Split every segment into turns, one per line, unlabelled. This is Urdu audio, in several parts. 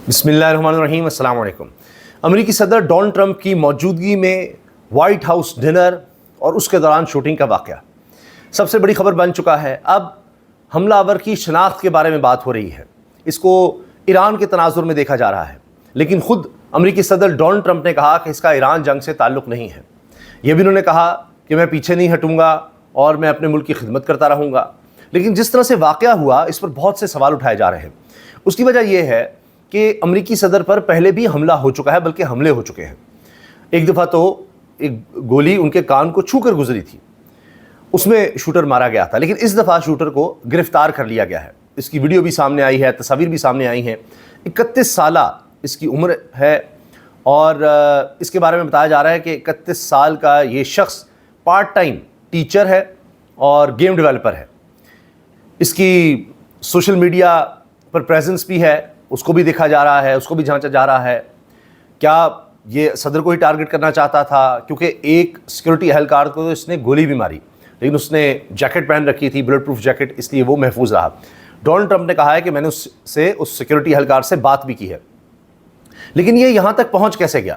بسم اللہ الرحمن الرحیم، السلام علیکم۔ امریکی صدر ڈونلڈ ٹرمپ کی موجودگی میں وائٹ ہاؤس ڈنر اور اس کے دوران شوٹنگ کا واقعہ سب سے بڑی خبر بن چکا ہے۔ اب حملہ آور کی شناخت کے بارے میں بات ہو رہی ہے، اس کو ایران کے تناظر میں دیکھا جا رہا ہے، لیکن خود امریکی صدر ڈونلڈ ٹرمپ نے کہا کہ اس کا ایران جنگ سے تعلق نہیں ہے۔ یہ بھی انہوں نے کہا کہ میں پیچھے نہیں ہٹوں گا اور میں اپنے ملک کی خدمت کرتا رہوں گا، لیکن جس طرح سے واقعہ ہوا اس پر بہت سے سوال اٹھائے جا رہے ہیں۔ اس کی وجہ یہ ہے کہ امریکی صدر پر پہلے بھی حملہ ہو چکا ہے، بلکہ حملے ہو چکے ہیں۔ ایک دفعہ تو ایک گولی ان کے کان کو چھو کر گزری تھی، اس میں شوٹر مارا گیا تھا، لیکن اس دفعہ شوٹر کو گرفتار کر لیا گیا ہے۔ اس کی ویڈیو بھی سامنے آئی ہے، تصاویر بھی سامنے آئی ہیں۔ 31 سالہ اس کی عمر ہے اور اس کے بارے میں بتایا جا رہا ہے کہ 31 سال کا یہ شخص پارٹ ٹائم ٹیچر ہے اور گیم ڈیولپر ہے۔ اس کی سوشل میڈیا پر پریزنس بھی ہے، اس کو بھی دیکھا جا رہا ہے، اس کو بھی جھانچا جا رہا ہے۔ کیا یہ صدر کو ہی ٹارگٹ کرنا چاہتا تھا؟ کیونکہ ایک سیکورٹی اہلکار کو تو اس نے گولی بھی ماری، لیکن اس نے جیکٹ پہن رکھی تھی، بلٹ پروف جیکٹ، اس لیے وہ محفوظ رہا۔ ڈونلڈ ٹرمپ نے کہا ہے کہ میں نے اس سیکورٹی اہلکار سے بات بھی کی ہے، لیکن یہ یہاں تک پہنچ کیسے گیا؟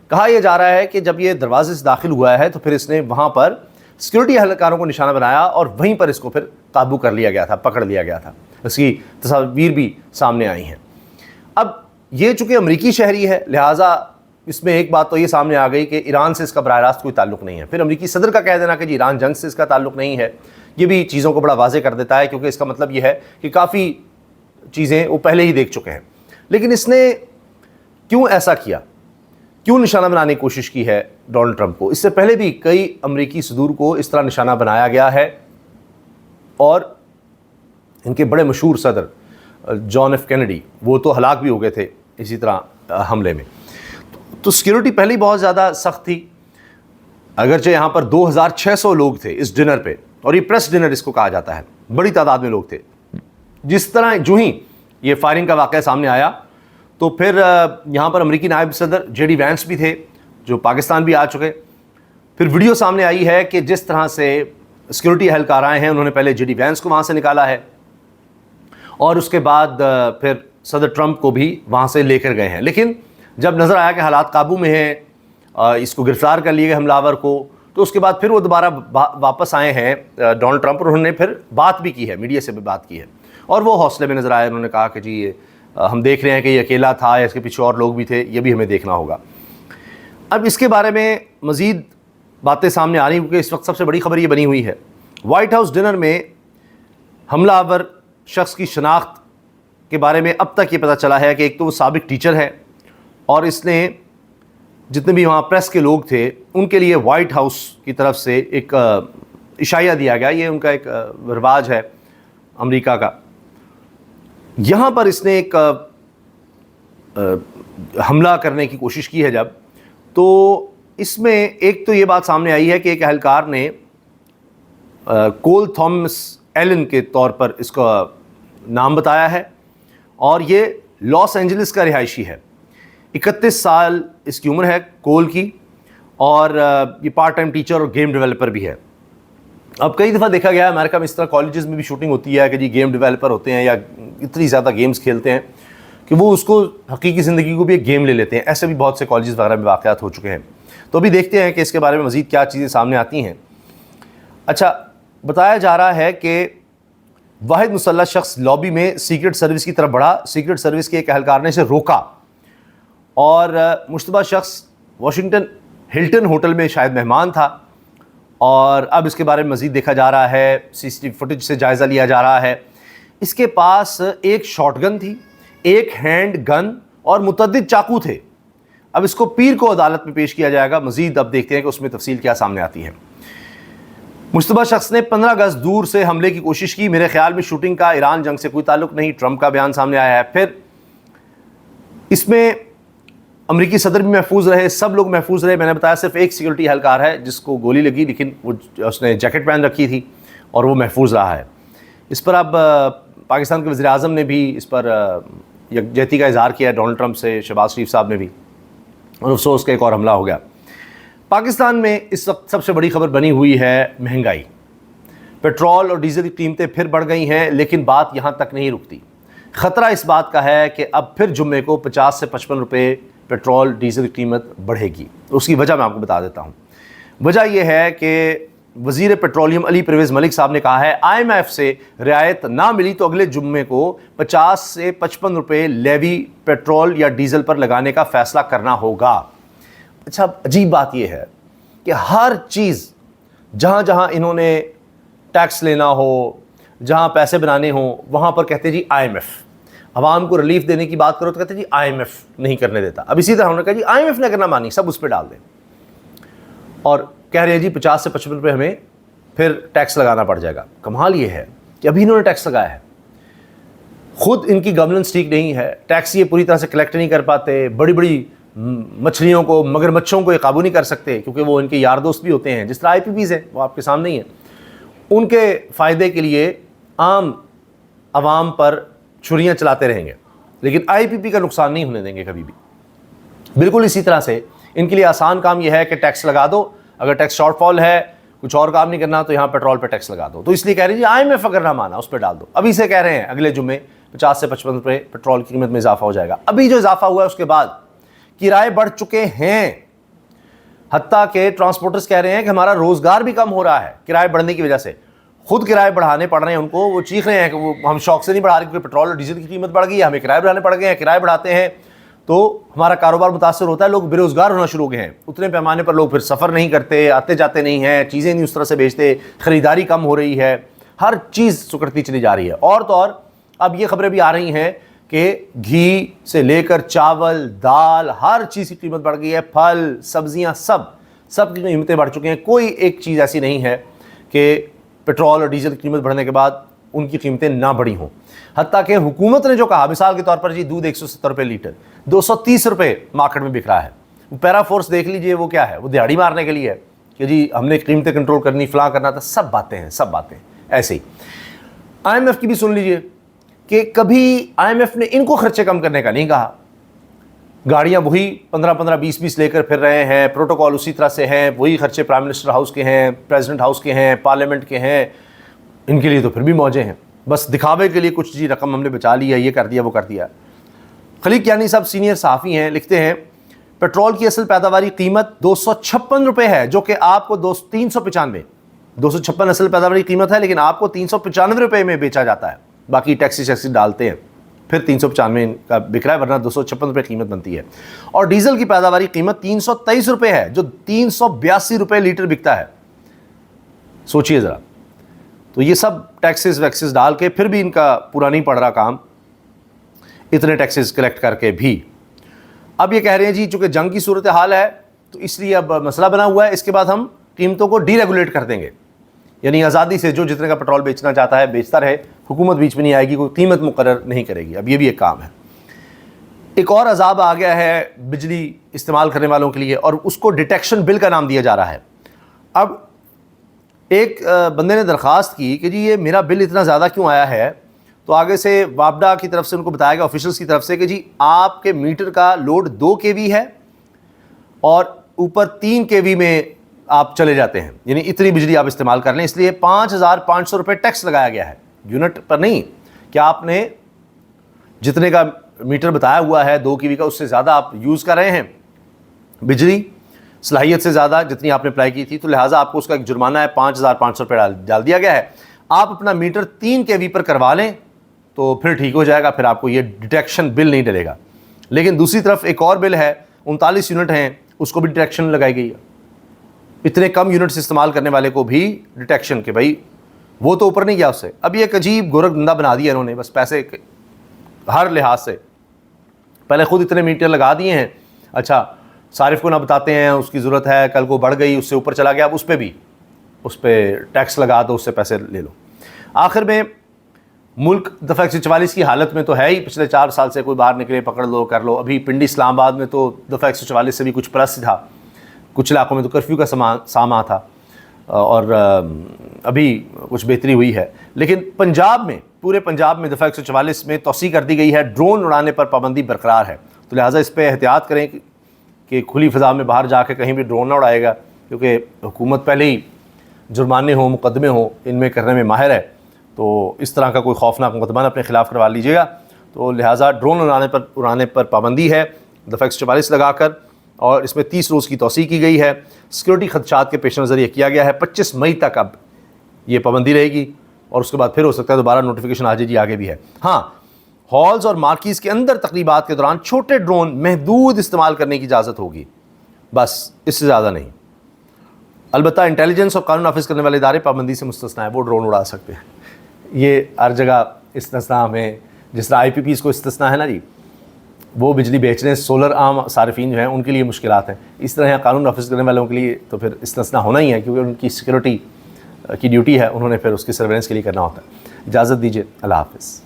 کہا یہ جا رہا ہے کہ جب یہ دروازے سے داخل ہوا ہے تو پھر اس نے وہاں پر سیکورٹی اہلکاروں کو نشانہ بنایا اور وہیں پر اس کو پھر قابو کر لیا گیا تھا، پکڑ لیا گیا تھا۔ اس کی تصاویر بھی سامنے آئی ہیں۔ اب یہ چونکہ امریکی شہری ہے، لہٰذا اس میں ایک بات تو یہ سامنے آ گئی کہ ایران سے اس کا براہ راست کوئی تعلق نہیں ہے۔ پھر امریکی صدر کا کہہ دینا کہ جی ایران جنگ سے اس کا تعلق نہیں ہے، یہ بھی چیزوں کو بڑا واضح کر دیتا ہے، کیونکہ اس کا مطلب یہ ہے کہ کافی چیزیں وہ پہلے ہی دیکھ چکے ہیں۔ لیکن اس نے کیوں ایسا کیا؟ کیوں نشانہ بنانے کی کوشش کی ہے ڈونلڈ ٹرمپ کو؟ اس سے پہلے بھی کئی امریکی صدور کو اس طرح نشانہ بنایا گیا ہے، اور ان کے بڑے مشہور صدر جان ایف کینیڈی وہ تو ہلاک بھی ہو گئے تھے اسی طرح حملے میں۔ تو سیکیورٹی پہلے ہی بہت زیادہ سخت تھی، اگرچہ یہاں پر 2600 لوگ تھے اس ڈنر پہ، اور یہ پریس ڈنر اس کو کہا جاتا ہے، بڑی تعداد میں لوگ تھے۔ جس طرح جو ہی یہ فائرنگ کا واقعہ سامنے آیا تو پھر یہاں پر امریکی نائب صدر جے ڈی وینس بھی تھے جو پاکستان بھی آ چکے۔ پھر ویڈیو سامنے آئی ہے کہ جس طرح سے سیکورٹی اہلکار آئے ہیں، انہوں نے پہلے جے ڈی وینس کو وہاں سے نکالا ہے اور اس کے بعد پھر صدر ٹرمپ کو بھی وہاں سے لے کر گئے ہیں۔ لیکن جب نظر آیا کہ حالات قابو میں ہیں، اس کو گرفتار کر لیے گئے حملہ آور کو، تو اس کے بعد پھر وہ دوبارہ واپس آئے ہیں ڈونلڈ ٹرمپ، اور انہوں نے پھر بات بھی کی ہے، میڈیا سے بھی بات کی ہے، اور وہ حوصلے میں نظر آئے۔ انہوں نے کہا کہ جی ہم دیکھ رہے ہیں کہ یہ اکیلا تھا یا اس کے پیچھے اور لوگ بھی تھے، یہ بھی ہمیں دیکھنا ہوگا۔ اب اس کے بارے میں مزید باتیں سامنے آ رہی ہیں، کیونکہ اس وقت سب سے بڑی خبر یہ بنی ہوئی ہے وائٹ ہاؤس ڈنر میں حملہ آور شخص کی شناخت کے بارے میں اب تک یہ پتہ چلا ہے کہ ایک تو وہ سابق ٹیچر ہے، اور اس نے جتنے بھی وہاں پریس کے لوگ تھے ان کے لیے وائٹ ہاؤس کی طرف سے ایک عشائیہ دیا گیا، یہ ان کا ایک رواج ہے امریکہ کا۔ یہاں پر اس نے ایک حملہ کرنے کی کوشش کی ہے جب، تو اس میں ایک تو یہ بات سامنے آئی ہے کہ ایک اہلکار نے کول تھامس ایلن کے طور پر اس کا نام بتایا ہے، اور یہ لاس اینجلس کا رہائشی ہے۔ 31 سال اس کی عمر ہے کول کی، اور یہ پارٹ ٹائم ٹیچر اور گیم ڈیولپر بھی ہے۔ اب کئی دفعہ دیکھا گیا ہے امریکہ میں اس طرح کالجز میں بھی شوٹنگ ہوتی ہے کہ جی گیم ڈیولپر ہوتے ہیں یا اتنی زیادہ گیمز کھیلتے ہیں کہ وہ اس کو حقیقی زندگی کو بھی ایک گیم لے لیتے ہیں۔ ایسے بھی بہت سے کالجز وغیرہ میں واقعات ہو چکے ہیں۔ تو ابھی دیکھتے ہیں کہ اس کے بارے میں مزید کیا چیزیں سامنے آتی ہیں۔ اچھا، بتایا جا رہا ہے کہ واحد مسلح شخص لابی میں سیکرٹ سروس کی طرف بڑھا، سیکرٹ سروس کے ایک اہلکار نے اسے روکا، اور مشتبہ شخص واشنگٹن ہلٹن ہوٹل میں شاید مہمان تھا، اور اب اس کے بارے میں مزید دیکھا جا رہا ہے، سی سی ٹی وی فوٹیج سے جائزہ لیا جا رہا ہے۔ اس کے پاس ایک شاٹ گن تھی، ایک ہینڈ گن اور متعدد چاقو تھے۔ اب اس کو پیر کو عدالت میں پیش کیا جائے گا، مزید اب دیکھتے ہیں کہ اس میں تفصیل کیا سامنے آتی ہے۔ مشتبہ شخص نے 15 گز دور سے حملے کی کوشش کی، میرے خیال میں شوٹنگ کا ایران جنگ سے کوئی تعلق نہیں، ٹرمپ کا بیان سامنے آیا ہے۔ پھر اس میں امریکی صدر بھی محفوظ رہے، سب لوگ محفوظ رہے۔ میں نے بتایا صرف ایک سیکورٹی اہلکار ہے جس کو گولی لگی، لیکن اس نے جیکٹ پہن رکھی تھی اور وہ محفوظ رہا ہے۔ اس پر اب پاکستان کے وزیر اعظم نے بھی اس پر یکجہتی کا اظہار کیا ہے ڈونلڈ ٹرمپ سے، شہباز شریف صاحب نے بھی، اور افسوس کہ ایک اور حملہ ہو گیا۔ پاکستان میں اس وقت سب سے بڑی خبر بنی ہوئی ہے مہنگائی۔ پیٹرول اور ڈیزل کی قیمتیں پھر بڑھ گئی ہیں، لیکن بات یہاں تک نہیں رکتی۔ خطرہ اس بات کا ہے کہ اب پھر جمعے کو 50 سے 55 روپے پیٹرول ڈیزل کی قیمت بڑھے گی. اس کی وجہ میں آپ کو بتا دیتا ہوں. وجہ یہ ہے کہ وزیر پیٹرولیم علی پرویز ملک صاحب نے کہا ہے IMF سے رعایت نہ ملی تو اگلے جمعے کو 50 سے 55 روپے لیوی پیٹرول یا ڈیزل پر لگانے کا فیصلہ کرنا ہوگا. اچھا عجیب بات یہ ہے کہ ہر چیز جہاں جہاں انہوں نے ٹیکس لینا ہو, جہاں پیسے بنانے ہوں, وہاں پر کہتے ہیں جی IMF. عوام کو ریلیف دینے کی بات کرو تو کہتے ہیں جی IMF نہیں کرنے دیتا. اب اسی طرح انہوں نے کہا جی IMF نے کرنا مانی, سب اس پہ ڈال دیں, اور کہہ رہے ہیں جی 50 سے 55 روپے ہمیں پھر ٹیکس لگانا پڑ جائے گا. کمال یہ ہے کہ ابھی انہوں نے ٹیکس لگایا ہے, خود ان کی گورننس ٹھیک نہیں ہے, ٹیکس یہ پوری طرح سے کلیکٹ نہیں کر پاتے, بڑی بڑی مچھلیوں کو, مگرمچھوں کو یہ قابو نہیں کر سکتے کیونکہ وہ ان کے یار دوست بھی ہوتے ہیں, جس طرح IPPs ہیں وہ آپ کے سامنے ہی ہیں. ان کے فائدے کے لیے عام عوام پر چھریاں چلاتے رہیں گے, لیکن IPP کا نقصان نہیں ہونے دیں گے کبھی بھی. بالکل اسی طرح سے ان کے لیے آسان کام یہ ہے کہ ٹیکس لگا دو, اگر ٹیکس شارٹ فال ہے, کچھ اور کام نہیں کرنا تو یہاں پیٹرول پہ ٹیکس لگا دو. تو اس لیے کہہ رہے ہیں جی IMF اگر نہ مانا اس پہ ڈال دو. ابھی سے کہہ رہے ہیں اگلے جمعے 50 سے 55 روپے پیٹرول کی قیمت میں اضافہ ہو جائے گا. ابھی جو اضافہ ہوا ہے اس کے بعد کرائے بڑھ چکے ہیں, حتیٰ کہ ٹرانسپورٹرز کہہ رہے ہیں کہ ہمارا روزگار بھی کم ہو رہا ہے کرائے بڑھنے کی وجہ سے. خود کرائے بڑھانے پڑ رہے ہیں ان کو, وہ چیخ رہے ہیں کہ وہ ہم شوق سے نہیں بڑھا رہے کیونکہ پیٹرول اور ڈیزل کی قیمت بڑھ گئی ہے, ہمیں کرائے بڑھانے پڑ گئے ہیں. کرائے بڑھاتے ہیں تو ہمارا کاروبار متاثر ہوتا ہے, لوگ بے روزگار ہونا شروع ہو گئے ہیں. اتنے پیمانے پر لوگ پھر سفر نہیں کرتے, آتے جاتے نہیں ہیں, چیزیں نہیں اس طرح سے بیچتے, خریداری کم ہو رہی ہے, ہر چیز سکڑتی چلی جا رہی ہے. اور تو اور اب یہ خبریں بھی آ رہی ہیں کہ گھی سے لے کر چاول, دال, ہر چیز کی قیمت بڑھ گئی ہے, پھل, سبزیاں, سب کی قیمتیں بڑھ چکی ہیں. کوئی ایک چیز ایسی نہیں ہے کہ پیٹرول اور ڈیزل کی قیمت بڑھنے کے بعد ان کی قیمتیں نہ بڑھی ہوں. حتیٰ کہ حکومت نے جو کہا, مثال کے طور پر جی دودھ 170 روپے لیٹر, 230 روپے مارکیٹ میں بک رہا ہے. وہ پیرا فورس دیکھ لیجئے وہ کیا ہے, وہ دیہڑی مارنے کے لیے ہے کہ جی ہم نے قیمتیں کنٹرول کرنی, فلاں کرنا تھا. سب باتیں ایسے ہی. IMF کی بھی سن لیجئے کہ کبھی IMF نے ان کو خرچے کم کرنے کا نہیں کہا. گاڑیاں وہی 15 20 لے کر پھر رہے ہیں, پروٹوکول اسی طرح سے ہیں, وہی خرچے پرائم منسٹر ہاؤس کے ہیں, پریزیڈنٹ ہاؤس کے ہیں, پارلیمنٹ کے ہیں. ان کے لیے تو پھر بھی موجیں ہیں, بس دکھاوے کے لیے کچھ جی رقم ہم نے بچا لی ہے, یہ کر دیا وہ کر دیا. خلیق کیانی صاحب سینئر صحافی ہیں, لکھتے ہیں پیٹرول کی اصل پیداواری قیمت 256 روپے ہے, جو کہ آپ کو 256 اصل پیداواری قیمت ہے, لیکن آپ کو 395 روپے میں بیچا جاتا ہے. باقی ٹیکسی ڈالتے ہیں پھر 395 کا بک رہا ہے, ورنہ 256 روپے قیمت بنتی ہے. اور ڈیزل کی پیداواری قیمت 323 روپے ہے, جو 382 روپے لیٹر بکتا ہے. سوچئے ذرا. تو یہ سب ٹیکسز ویکسز ڈال کے پھر بھی ان کا پورا نہیں پڑ رہا کام, اتنے ٹیکسز کلیکٹ کر کے بھی. اب یہ کہہ رہے ہیں جی چونکہ جنگ کی صورتحال ہے تو اس لیے اب مسئلہ بنا ہوا ہے, اس کے بعد ہم قیمتوں کو ڈی ریگولیٹ کر دیں گے, یعنی آزادی سے جو جتنے کا پیٹرول بیچنا چاہتا ہے بیچتا رہے, حکومت بیچ میں نہیں آئے گی, کوئی قیمت مقرر نہیں کرے گی. اب یہ بھی ایک کام ہے. ایک اور عذاب آ گیا ہے بجلی استعمال کرنے والوں کے لیے, اور اس کو ڈیٹیکشن بل کا نام دیا جا رہا ہے. اب ایک بندے نے درخواست کی کہ جی یہ میرا بل اتنا زیادہ کیوں آیا ہے, تو آگے سے وابڈا کی طرف سے ان کو بتایا گیا, آفیشلز کی طرف سے, کہ جی آپ کے میٹر کا لوڈ 2 kV ہے اور اوپر 3 kV میں آپ چلے جاتے ہیں, یعنی اتنی بجلی آپ استعمال کر لیں, اس لیے 5500 روپے ٹیکس لگایا گیا ہے. یونٹ پر نہیں کہ آپ نے جتنے کا میٹر بتایا ہوا ہے 2 kV کا, اس سے زیادہ آپ یوز کر رہے ہیں بجلی, صلاحیت سے زیادہ جتنی آپ نے اپلائی کی تھی, تو لہٰذا آپ کو اس کا ایک جرمانہ ہے 5500 روپے ڈال دیا گیا ہے. آپ اپنا میٹر 3 kV پر کروا لیں تو پھر ٹھیک ہو جائے گا, پھر آپ کو یہ ڈیٹیکشن بل نہیں ڈلے گا. لیکن دوسری طرف ایک اور بل ہے, 39 یونٹ ہیں, اس کو بھی ڈیٹیکشن لگائی گئی ہے. اتنے کم یونٹس استعمال کرنے والے کو بھی ڈیٹیکشن, کہ بھائی وہ تو اوپر نہیں گیا اس سے. اب یہ ایک عجیب گورکھ دھندا بنا دیا انہوں نے, بس پیسے ہر لحاظ سے. پہلے خود اتنے میٹر لگا دیے ہیں, اچھا صارف کو نہ بتاتے ہیں اس کی ضرورت ہے, کل کو بڑھ گئی اس سے اوپر چلا گیا, اب اس پہ ٹیکس لگا دو, اس سے پیسے لے لو. آخر میں ملک دفعہ 144 کی حالت میں تو ہے ہی, پچھلے 4 سال سے کوئی باہر نکلے پکڑ لو کر لو. ابھی پنڈی اسلام آباد میں تو دفعہ 144 سے بھی کچھ پلس تھا, کچھ علاقوں میں تو کرفیو کا ساماں تھا, اور ابھی کچھ بہتری ہوئی ہے. لیکن پنجاب میں, پورے پنجاب میں دفعہ 144 میں توسیع کر دی گئی ہے, ڈرون اڑانے پر پابندی برقرار ہے. تو لہٰذا اس پہ احتیاط کریں کہ کھلی فضا میں باہر جا کے کہیں بھی ڈرون نہ اڑائے گا, کیونکہ حکومت پہلے ہی جرمانے ہوں, مقدمے ہوں, ان میں کرنے میں ماہر ہے. تو اس طرح کا کوئی خوفناک مقدمہ اپنے خلاف کروا لیجیے گا. تو لہٰذا ڈرون اڑانے پر پابندی ہے دفعہ 144 لگا کر، اور اس میں 30 روز کی توسیع کی گئی ہے۔ سیکورٹی خدشات کے پیش نظر یہ کیا گیا ہے 25 مئی تک اب یہ پابندی رہے گی، اور اس کے بعد پھر ہو سکتا ہے دوبارہ نوٹیفیکیشن آ جائے جی آگے بھی ہے۔ ہاں، ہالز اور مارکیز کے اندر تقریبات کے دوران چھوٹے ڈرون محدود استعمال کرنے کی اجازت ہوگی، بس اس سے زیادہ نہیں۔ البتہ انٹیلیجنس اور قانون نافذ کرنے والے ادارے پابندی سے مستثنا ہیں، وہ ڈرون اڑا سکتے ہیں۔ یہ ہر جگہ استثناء میں، جس طرح IPPs کو استثناء ہے نا جی، وہ بجلی بیچنے سولر عام صارفین جو ہیں ان کے لیے مشکلات ہیں، اس طرح یہاں قانون نافذ کرنے والوں کے لیے تو پھر استثناء ہونا ہی ہے، کیونکہ ان کی سیکورٹی کی ڈیوٹی ہے، انہوں نے پھر اس کی سرویلنس کے لیے کرنا ہوتا ہے۔ اجازت دیجیے، اللہ حافظ۔